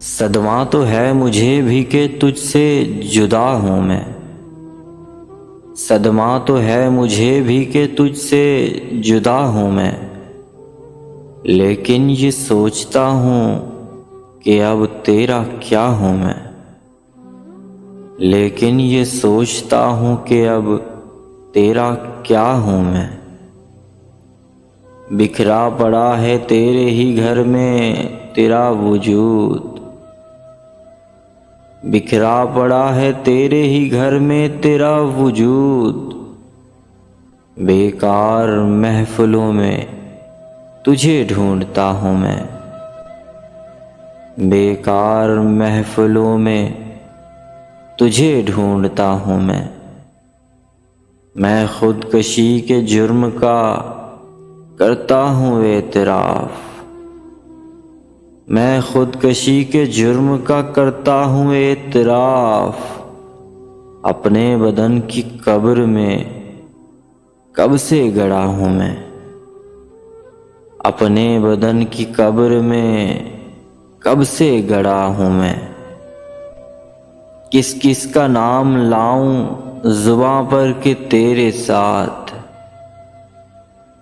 صدمہ تو ہے مجھے بھی کہ تجھ سے جدا ہوں میں، صدمہ تو ہے مجھے بھی کہ تجھ سے جدا ہوں میں، لیکن یہ سوچتا ہوں کہ اب تیرا کیا ہوں میں، لیکن یہ سوچتا ہوں کہ اب تیرا کیا ہوں میں۔ بکھرا پڑا ہے تیرے ہی گھر میں تیرا وجود، بکھرا پڑا ہے تیرے ہی گھر میں تیرا وجود، بیکار محفلوں میں تجھے ڈھونڈتا ہوں میں، بیکار محفلوں میں تجھے ڈھونڈتا ہوں میں خودکشی کے جرم کا کرتا ہوں اعتراف، میں خودکشی کے جرم کا کرتا ہوں اعتراف، اپنے بدن کی قبر میں کب سے گڑا ہوں میں، اپنے بدن کی قبر میں کب سے گڑا ہوں میں۔ کس کس کا نام لاؤں زباں پر کہ تیرے ساتھ،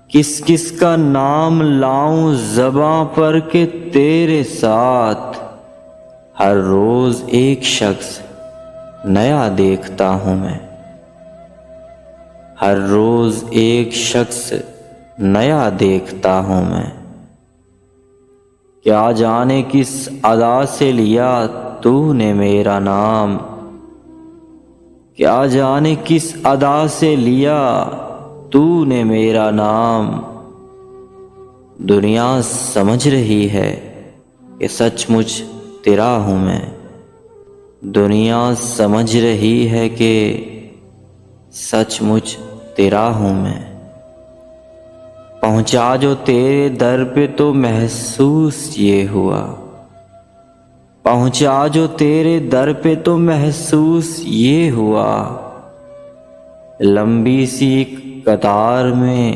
کس کس کا نام لاؤں زباں پر کہ تیرے ساتھ، ہر روز ایک شخص نیا دیکھتا ہوں میں، ہر روز ایک شخص نیا دیکھتا ہوں میں۔ کیا جانے کس ادا سے لیا تو نے میرا نام، کیا جانے کس ادا سے لیا تو نے میرا نام، دنیا سمجھ رہی ہے کہ سچ مچ تیرا ہوں میں، دنیا سمجھ رہی ہے کہ سچ مچ تیرا ہوں میں۔ پہنچا جو تیرے در پہ تو محسوس یہ ہوا، پہنچا جو تیرے در پہ تو محسوس یہ ہوا، لمبی سی ایک قطار میں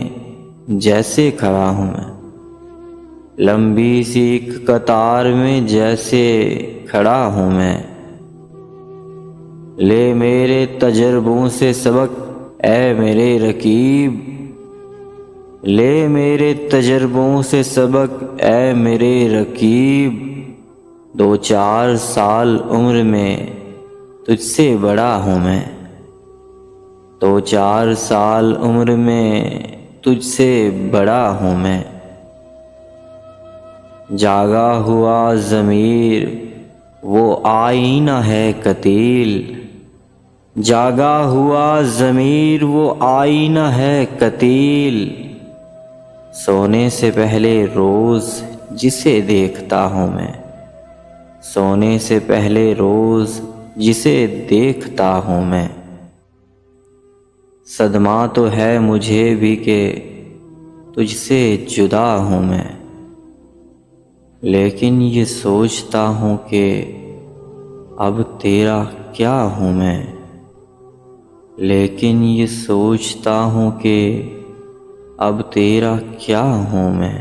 جیسے کھڑا ہوں میں، لمبی سی ایک قطار میں جیسے کھڑا ہوں میں۔ لے میرے تجربوں سے سبق اے میرے رقیب، لے میرے تجربوں سے سبق اے میرے رقیب، 2-4 سال عمر میں تجھ سے بڑا ہوں میں، 2-4 سال عمر میں تجھ سے بڑا ہوں میں۔ جاگا ہوا ضمیر وہ آئینہ ہے قتیل، جاگا ہوا ضمیر وہ آئینہ ہے قتیل، سونے سے پہلے روز جسے دیکھتا ہوں میں، سونے سے پہلے روز جسے دیکھتا ہوں میں۔ صدمہ تو ہے مجھے بھی کہ تجھ سے جدا ہوں میں، لیکن یہ سوچتا ہوں کہ اب تیرا کیا ہوں میں، لیکن یہ سوچتا ہوں کہ اب تیرا کیا ہوں میں۔